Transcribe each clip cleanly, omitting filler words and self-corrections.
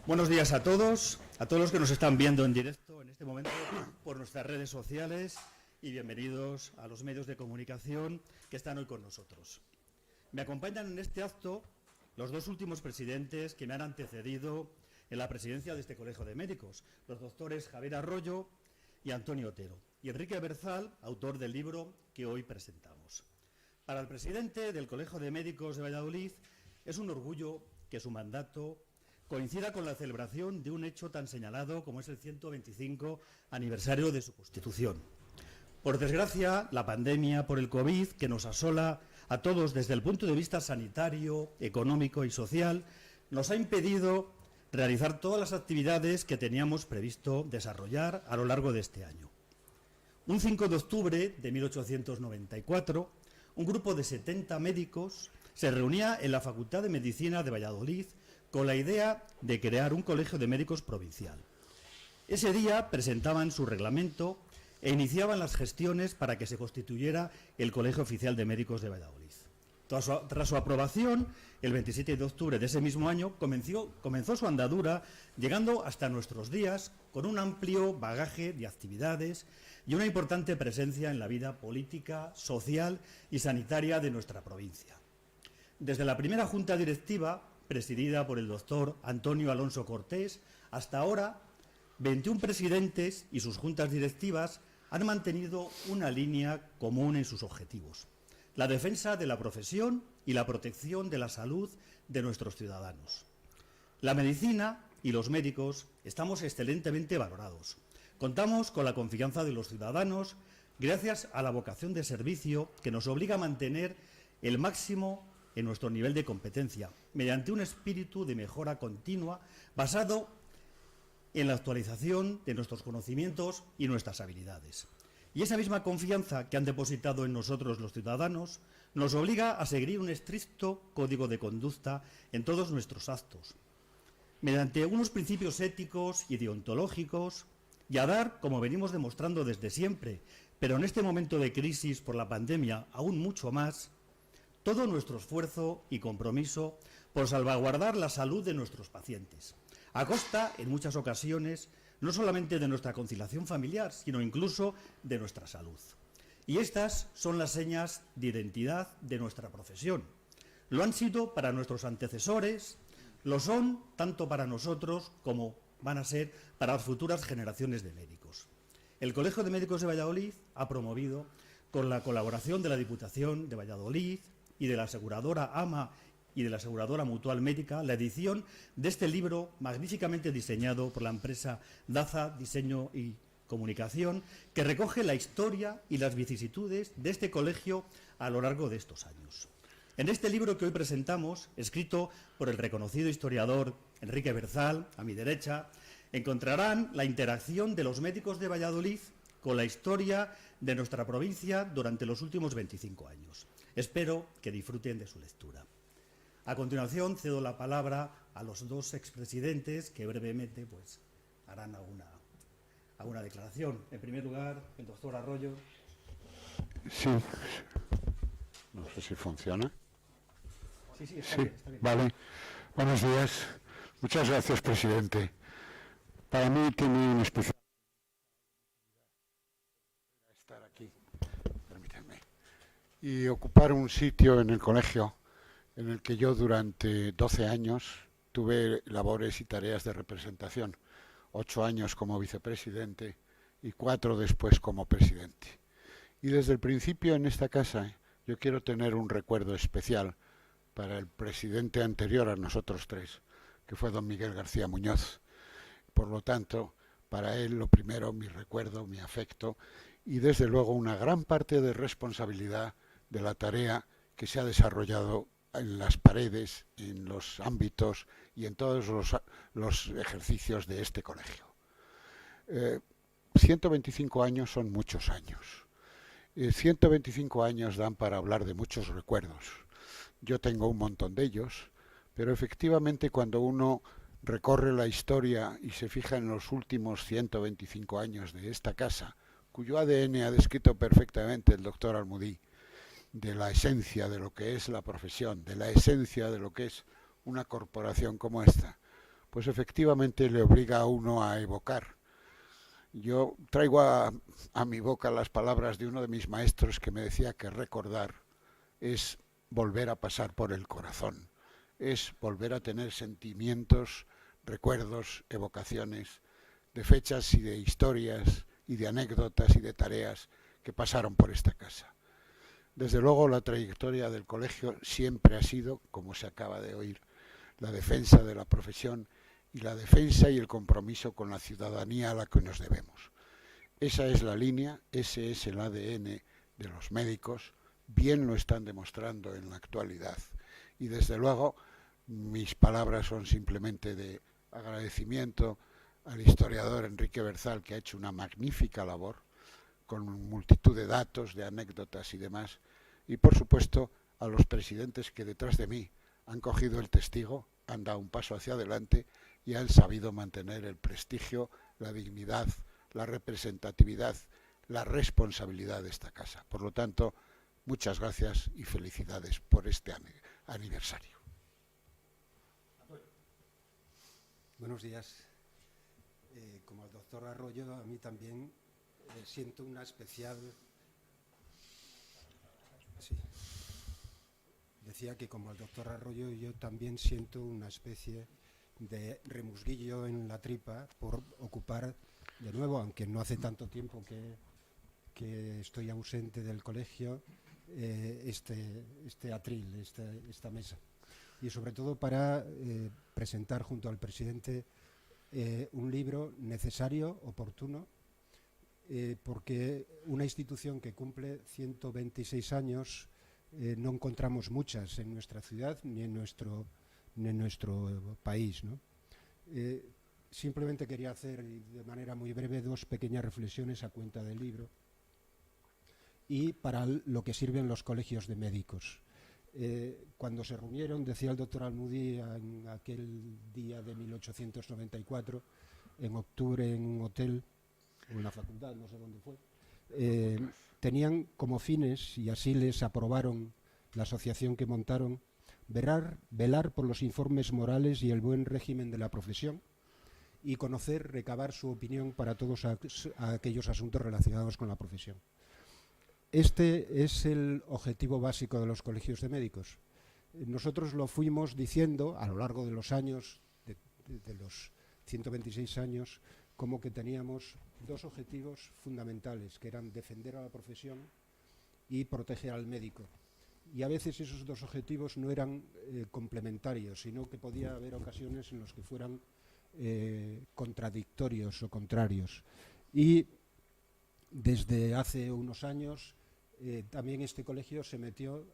Buenos días a todos los que nos están viendo en directo en este momento por nuestras redes sociales y bienvenidos a los medios de comunicación que están hoy con nosotros. Me acompañan en este acto los dos últimos presidentes que me han antecedido en la presidencia de este Colegio de Médicos, los doctores Javier Arroyo y Antonio Otero, y Enrique Berzal, autor del libro que hoy presentamos. Para el presidente del Colegio de Médicos de Valladolid es un orgullo que su mandato coincida con la celebración de un hecho tan señalado como es el 125 aniversario de su Constitución. Por desgracia, la pandemia por el COVID, que nos asola a todos desde el punto de vista sanitario, económico y social, nos ha impedido realizar todas las actividades que teníamos previsto desarrollar a lo largo de este año. Un 5 de octubre de 1894, un grupo de 70 médicos se reunía en la Facultad de Medicina de Valladolid con la idea de crear un colegio de médicos provincial. Ese día presentaban su reglamento e iniciaban las gestiones para que se constituyera el Colegio Oficial de Médicos de Valladolid. Tras su aprobación, el 27 de octubre de ese mismo año, comenzó su andadura, llegando hasta nuestros días con un amplio bagaje de actividades y una importante presencia en la vida política, social y sanitaria de nuestra provincia. Desde la primera junta directiva, presidida por el doctor Antonio Alonso Cortés, hasta ahora, 21 presidentes y sus juntas directivas han mantenido una línea común en sus objetivos: la defensa de la profesión y la protección de la salud de nuestros ciudadanos. La medicina y los médicos estamos excelentemente valorados. Contamos con la confianza de los ciudadanos gracias a la vocación de servicio que nos obliga a mantener el máximo en nuestro nivel de competencia, mediante un espíritu de mejora continua basado en la actualización de nuestros conocimientos y nuestras habilidades. Y esa misma confianza que han depositado en nosotros los ciudadanos nos obliga a seguir un estricto código de conducta en todos nuestros actos, mediante unos principios éticos y deontológicos, y a dar, como venimos demostrando desde siempre, pero en este momento de crisis por la pandemia aún mucho más, todo nuestro esfuerzo y compromiso por salvaguardar la salud de nuestros pacientes, a costa, en muchas ocasiones, no solamente de nuestra conciliación familiar, sino incluso de nuestra salud. Y estas son las señas de identidad de nuestra profesión. Lo han sido para nuestros antecesores, lo son tanto para nosotros como van a ser para las futuras generaciones de médicos. El Colegio de Médicos de Valladolid ha promovido, con la colaboración de la Diputación de Valladolid y de la aseguradora AMA y de la aseguradora Mutual Médica, la edición de este libro magníficamente diseñado por la empresa Daza Diseño y Comunicación, que recoge la historia y las vicisitudes de este colegio a lo largo de estos años. En este libro que hoy presentamos, escrito por el reconocido historiador Enrique Berzal, a mi derecha, encontrarán la interacción de los médicos de Valladolid con la historia de nuestra provincia durante los últimos 25 años. Espero que disfruten de su lectura. A continuación, cedo la palabra a los dos expresidentes que brevemente harán alguna declaración. En primer lugar, el doctor Arroyo. Sí, no sé si funciona. Sí, está bien. Vale. Buenos días. Muchas gracias, presidente. Para mí tiene un especial estar aquí, permítanme, y ocupar un sitio en el colegio en el que yo durante 12 años tuve labores y tareas de representación, 8 años como vicepresidente y 4 después como presidente. Y desde el principio en esta casa yo quiero tener un recuerdo especial para el presidente anterior a nosotros tres, que fue don Miguel García Muñoz. Por lo tanto, para él lo primero, mi recuerdo, mi afecto y desde luego una gran parte de responsabilidad de la tarea que se ha desarrollado en las paredes, en los ámbitos y en todos los ejercicios de este colegio. 125 años son muchos años. 125 años dan para hablar de muchos recuerdos. Yo tengo un montón de ellos, pero efectivamente cuando uno recorre la historia y se fija en los últimos 125 años de esta casa, cuyo ADN ha descrito perfectamente el doctor Almudí, de la esencia de lo que es la profesión, de la esencia de lo que es una corporación como esta, pues efectivamente le obliga a uno a evocar. Yo traigo a mi boca las palabras de uno de mis maestros que me decía que recordar es volver a pasar por el corazón, es volver a tener sentimientos, recuerdos, evocaciones de fechas y de historias y de anécdotas y de tareas que pasaron por esta casa. Desde luego la trayectoria del colegio siempre ha sido, como se acaba de oír, la defensa de la profesión y la defensa y el compromiso con la ciudadanía a la que nos debemos. Esa es la línea, ese es el ADN de los médicos, bien lo están demostrando en la actualidad. Y desde luego mis palabras son simplemente de agradecimiento al historiador Enrique Berzal, que ha hecho una magnífica labor con multitud de datos, de anécdotas y demás, y por supuesto a los presidentes que detrás de mí han cogido el testigo, han dado un paso hacia adelante y han sabido mantener el prestigio, la dignidad, la representatividad, la responsabilidad de esta casa. Por lo tanto, muchas gracias y felicidades por este aniversario. Buenos días. Como el doctor Arroyo, a mí también siento una especial... Sí. Decía que como el doctor Arroyo, yo también siento una especie de remusguillo en la tripa por ocupar de nuevo, aunque no hace tanto tiempo que estoy ausente del colegio, este atril, esta mesa. Y sobre todo para presentar junto al presidente un libro necesario, oportuno, porque una institución que cumple 126 años no encontramos muchas en nuestra ciudad ni en nuestro país, ¿no? Simplemente quería hacer de manera muy breve dos pequeñas reflexiones a cuenta del libro y para lo que sirven los colegios de médicos. Cuando se reunieron, decía el doctor Almudí en aquel día de 1894, en octubre en un hotel, o en la facultad, no sé dónde fue, tenían como fines, y así les aprobaron la asociación que montaron, velar por los informes morales y el buen régimen de la profesión y conocer, recabar su opinión para todos aquellos asuntos relacionados con la profesión. Este es el objetivo básico de los colegios de médicos. Nosotros lo fuimos diciendo a lo largo de los años, de los 126 años, como que teníamos dos objetivos fundamentales, que eran defender a la profesión y proteger al médico. Y a veces esos dos objetivos no eran complementarios, sino que podía haber ocasiones en las que fueran contradictorios o contrarios. Y desde hace unos años también este colegio se metió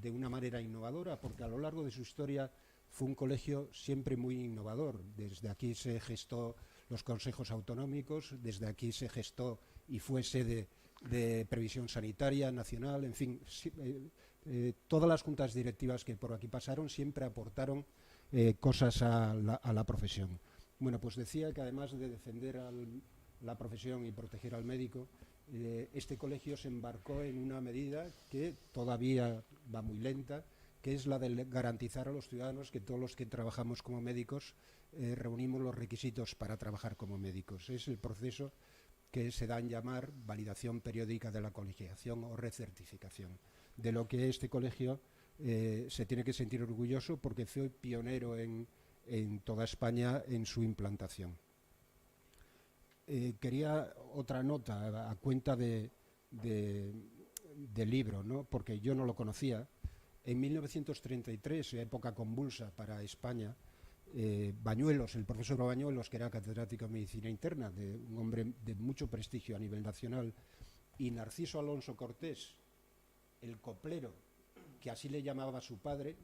de una manera innovadora, porque a lo largo de su historia fue un colegio siempre muy innovador. Desde aquí se gestó los consejos autonómicos, desde aquí se gestó y fue sede de previsión sanitaria nacional, en fin, todas las juntas directivas que por aquí pasaron siempre aportaron cosas a la profesión. Bueno, pues decía que además de defender la profesión y proteger al médico, este colegio se embarcó en una medida que todavía va muy lenta, que es la de garantizar a los ciudadanos que todos los que trabajamos como médicos reunimos los requisitos para trabajar como médicos. Es el proceso que se da en llamar validación periódica de la colegiación o recertificación, de lo que este colegio se tiene que sentir orgulloso porque fue pionero en toda España en su implantación. Quería otra nota a cuenta del libro, ¿no? Porque yo no lo conocía. En 1933, época convulsa para España, Bañuelos, el profesor Bañuelos, que era catedrático de medicina interna, un hombre de mucho prestigio a nivel nacional, y Narciso Alonso Cortés, el coplero, que así le llamaba su padre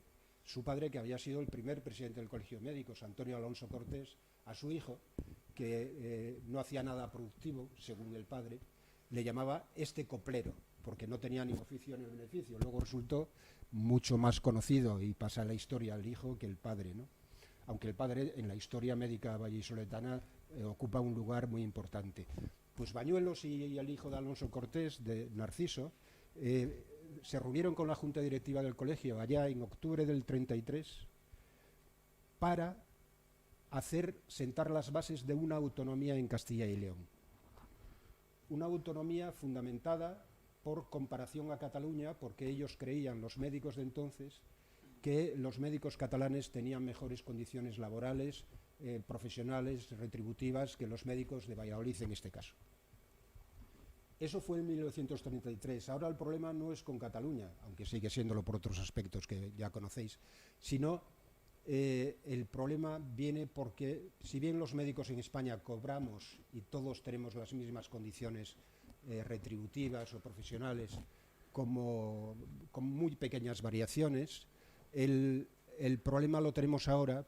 que había sido el primer presidente del Colegio de Médicos, Antonio Alonso Cortés, a su hijo, que no hacía nada productivo, según el padre, le llamaba este coplero, porque no tenía ni oficio ni beneficio. Luego resultó mucho más conocido y pasa a la historia el hijo que el padre, ¿no? Aunque el padre en la historia médica vallisoletana ocupa un lugar muy importante. Pues Bañuelos y el hijo de Alonso Cortés, de Narciso, se reunieron con la junta directiva del colegio allá en octubre del 33 para sentar las bases de una autonomía en Castilla y León. Una autonomía fundamentada por comparación a Cataluña, porque ellos creían, los médicos de entonces, que los médicos catalanes tenían mejores condiciones laborales, profesionales, retributivas, que los médicos de Valladolid en este caso. Eso fue en 1933. Ahora el problema no es con Cataluña, aunque sigue siéndolo por otros aspectos que ya conocéis, sino el problema viene porque, si bien los médicos en España cobramos y todos tenemos las mismas condiciones retributivas o profesionales, con muy pequeñas variaciones, el problema lo tenemos ahora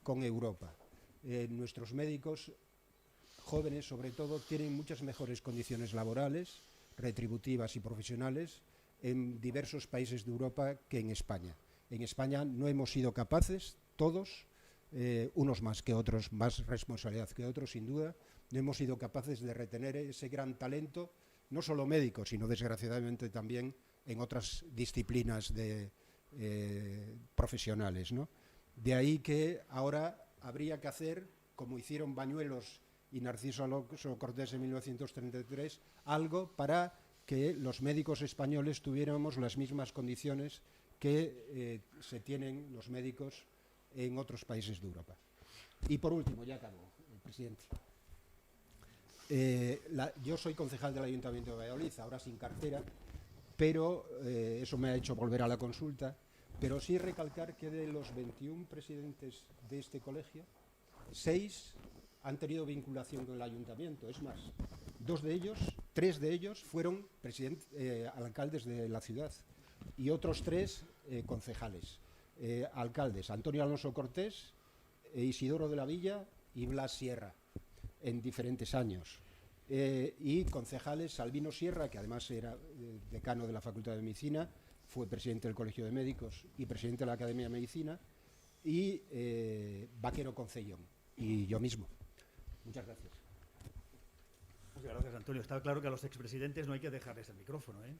con Europa. Nuestros médicos jóvenes, sobre todo, tienen muchas mejores condiciones laborales, retributivas y profesionales en diversos países de Europa que en España. En España no hemos sido capaces, todos, unos más que otros, más responsabilidad que otros, sin duda, no hemos sido capaces de retener ese gran talento, no solo médico, sino desgraciadamente también en otras disciplinas profesionales, ¿no? De ahí que ahora habría que hacer, como hicieron Bañuelos y Narciso Alonso Cortés en 1933, algo para que los médicos españoles tuviéramos las mismas condiciones que se tienen los médicos en otros países de Europa. Y por último, ya acabo, presidente. Yo soy concejal del Ayuntamiento de Valladolid, ahora sin cartera, pero eso me ha hecho volver a la consulta, pero sí recalcar que de los 21 presidentes de este colegio, 6 han tenido vinculación con el ayuntamiento. Es más, 3 de ellos fueron alcaldes de la ciudad y otros 3 concejales. Alcaldes, Antonio Alonso Cortés, Isidoro de la Villa y Blas Sierra, en diferentes años. Y concejales, Salvino Sierra, que además era decano de la Facultad de Medicina, fue presidente del Colegio de Médicos y presidente de la Academia de Medicina, y Vaquero Concellón, y yo mismo. Muchas gracias. Muchas gracias, Antonio. Está claro que a los expresidentes no hay que dejarles el micrófono, ¿eh?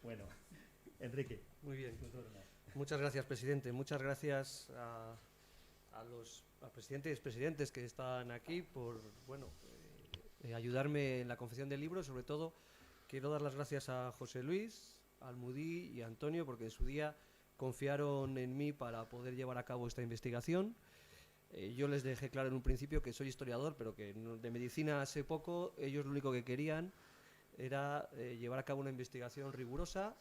Bueno, Enrique. Muy bien. Muchas gracias, presidente. Muchas gracias a los presidentes y expresidentes que están aquí por ayudarme en la confección del libro. Sobre todo, quiero dar las gracias a José Luis, Almudí y a Antonio, porque en su día confiaron en mí para poder llevar a cabo esta investigación. Yo les dejé claro en un principio que soy historiador, pero que de medicina sé poco. Ellos lo único que querían era llevar a cabo una investigación rigurosa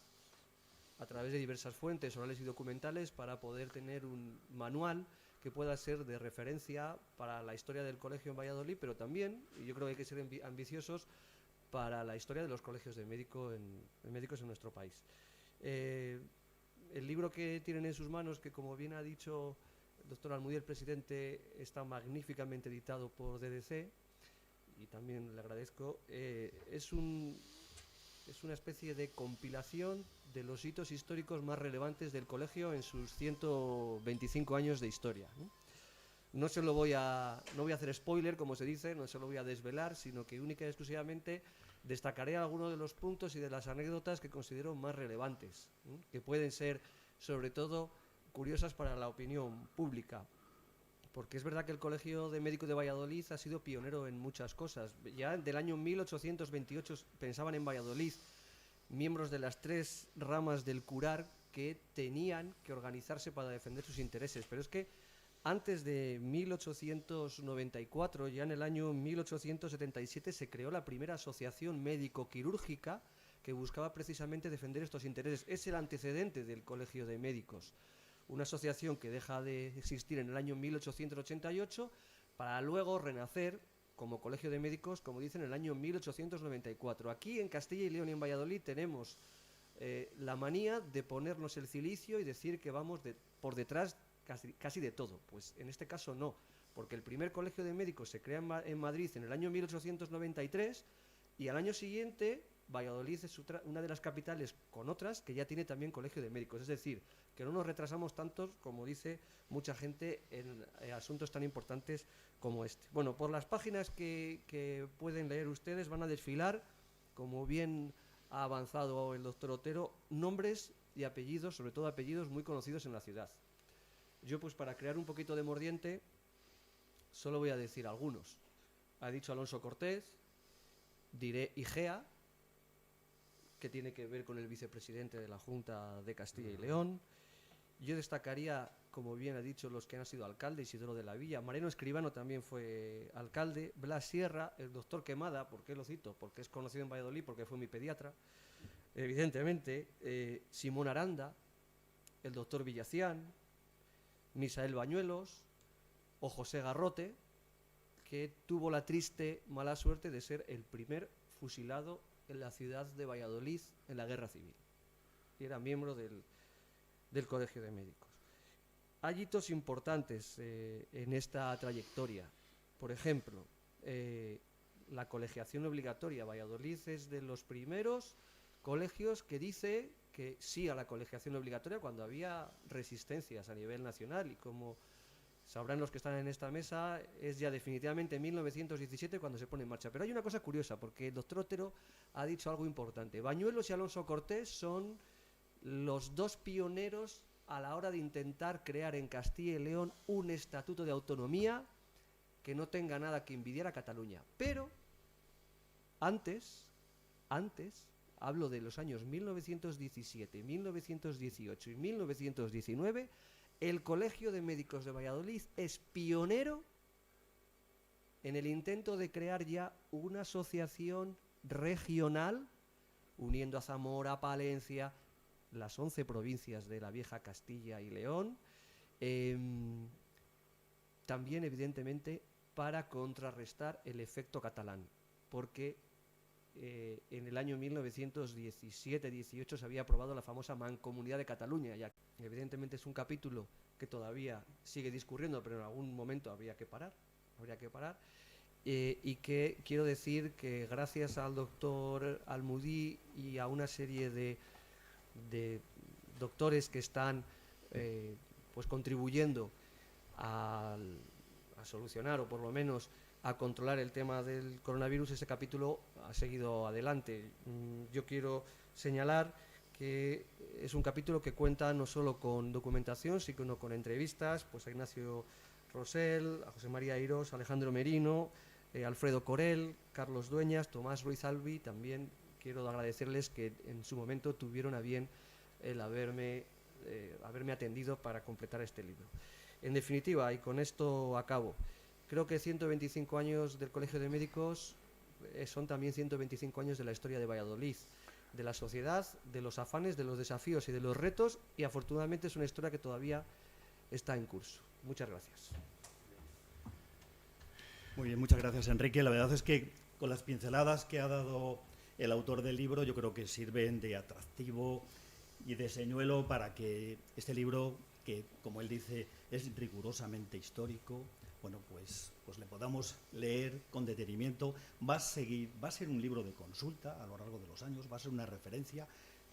a través de diversas fuentes orales y documentales para poder tener un manual que pueda ser de referencia para la historia del colegio en Valladolid, pero también, y yo creo que hay que ser ambiciosos, para la historia de los colegios de médicos en nuestro país. El libro que tienen en sus manos, que como bien ha dicho el doctor Almudí, el presidente, está magníficamente editado por DDC, y también le agradezco, es una especie de compilación de los hitos históricos más relevantes del colegio en sus 125 años de historia, ¿no? No voy a hacer spoiler, como se dice, no se lo voy a desvelar, sino que única y exclusivamente destacaré algunos de los puntos y de las anécdotas que considero más relevantes, ¿no? Que pueden ser, sobre todo, curiosas para la opinión pública. Porque es verdad que el Colegio de Médicos de Valladolid ha sido pionero en muchas cosas. Ya del año 1828 pensaban en Valladolid miembros de las 3 ramas del curar que tenían que organizarse para defender sus intereses. Pero es que antes de 1894, ya en el año 1877, se creó la primera asociación médico-quirúrgica que buscaba precisamente defender estos intereses. Es el antecedente del Colegio de Médicos. Una asociación que deja de existir en el año 1888 para luego renacer como Colegio de Médicos, como dicen, en el año 1894. Aquí en Castilla y León y en Valladolid tenemos la manía de ponernos el cilicio y decir que vamos por detrás casi de todo. Pues en este caso no, porque el primer Colegio de Médicos se crea en Madrid en el año 1893 y al año siguiente Valladolid es una de las capitales con otras que ya tiene también Colegio de Médicos. Es decir, que no nos retrasamos tanto, como dice mucha gente, en asuntos tan importantes como este. Bueno, por las páginas que pueden leer ustedes van a desfilar, como bien ha avanzado el doctor Otero, nombres y apellidos, sobre todo apellidos muy conocidos en la ciudad. Yo, pues para crear un poquito de mordiente, solo voy a decir algunos. Ha dicho Alonso Cortés, diré Igea, que tiene que ver con el vicepresidente de la Junta de Castilla y León. Yo destacaría, como bien ha dicho, los que han sido alcaldes: Isidoro de la Villa, Mariano Escribano también fue alcalde, Blas Sierra, el doctor Quemada. ¿Por qué lo cito? Porque es conocido en Valladolid, porque fue mi pediatra, evidentemente, Simón Aranda, el doctor Villacián, Misael Bañuelos o José Garrote, que tuvo la triste mala suerte de ser el primer fusilado en la ciudad de Valladolid en la Guerra Civil. Y era miembro del Colegio de Médicos. Hay hitos importantes en esta trayectoria. Por ejemplo, la colegiación obligatoria. Valladolid es de los primeros colegios que dice que sí a la colegiación obligatoria cuando había resistencias a nivel nacional, y como sabrán los que están en esta mesa, es ya definitivamente en 1917 cuando se pone en marcha. Pero hay una cosa curiosa, porque el doctor Otero ha dicho algo importante. Bañuelos y Alonso Cortés son los dos pioneros a la hora de intentar crear en Castilla y León un estatuto de autonomía que no tenga nada que envidiar a Cataluña. Pero antes, hablo de los años 1917, 1918 y 1919, el Colegio de Médicos de Valladolid es pionero en el intento de crear ya una asociación regional uniendo a Zamora, Palencia, las 11 provincias de la vieja Castilla y León, también evidentemente para contrarrestar el efecto catalán, porque en el año 1917-18 se había aprobado la famosa Mancomunidad de Cataluña. Ya, evidentemente es un capítulo que todavía sigue discurriendo, pero en algún momento habría que parar. Y que quiero decir que gracias al doctor Almudí y a una serie de doctores que están pues contribuyendo a solucionar, o por lo menos a controlar el tema del coronavirus, ese capítulo ha seguido adelante. Yo quiero señalar que es un capítulo que cuenta no solo con documentación, sino con entrevistas pues a Ignacio Rosell, a José María Eirós, Alejandro Merino, Alfredo Corel, Carlos Dueñas, Tomás Ruiz Albi. También quiero agradecerles que en su momento tuvieron a bien el haberme atendido para completar este libro. En definitiva, y con esto acabo, creo que 125 años del Colegio de Médicos son también 125 años de la historia de Valladolid, de la sociedad, de los afanes, de los desafíos y de los retos, y afortunadamente es una historia que todavía está en curso. Muchas gracias. Muy bien, muchas gracias, Enrique. La verdad es que con las pinceladas que ha dado el autor del libro, yo creo que sirven de atractivo y de señuelo para que este libro, que como él dice es rigurosamente histórico, bueno, pues le podamos leer con detenimiento. Va a ser un libro de consulta a lo largo de los años, va a ser una referencia.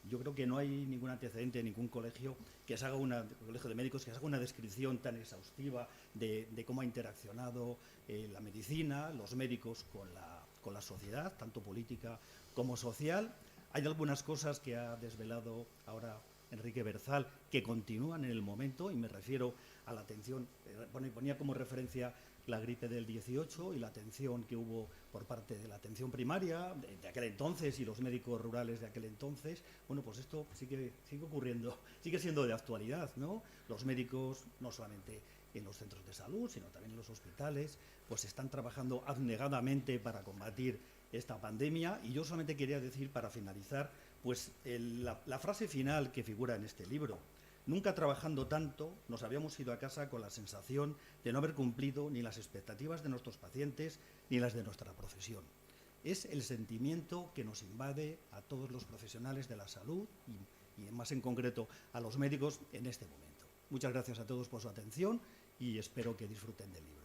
Yo creo que no hay ningún antecedente de ningún colegio colegio de médicos que haga una descripción tan exhaustiva de cómo ha interaccionado la medicina, los médicos con la sociedad, tanto política como social. Hay algunas cosas que ha desvelado ahora Enrique Berzal que continúan en el momento, y me refiero a la atención, ponía como referencia la gripe del 18 y la atención que hubo por parte de la atención primaria de aquel entonces y los médicos rurales de aquel entonces. Bueno, pues esto sigue ocurriendo, sigue siendo de actualidad, ¿no? Los médicos, no solamente en los centros de salud, sino también en los hospitales, pues están trabajando abnegadamente para combatir esta pandemia. Y yo solamente quería decir, para finalizar, pues la frase final que figura en este libro: nunca trabajando tanto nos habíamos ido a casa con la sensación de no haber cumplido ni las expectativas de nuestros pacientes ni las de nuestra profesión. Es el sentimiento que nos invade a todos los profesionales de la salud y más en concreto a los médicos en este momento. Muchas gracias a todos por su atención y espero que disfruten del libro.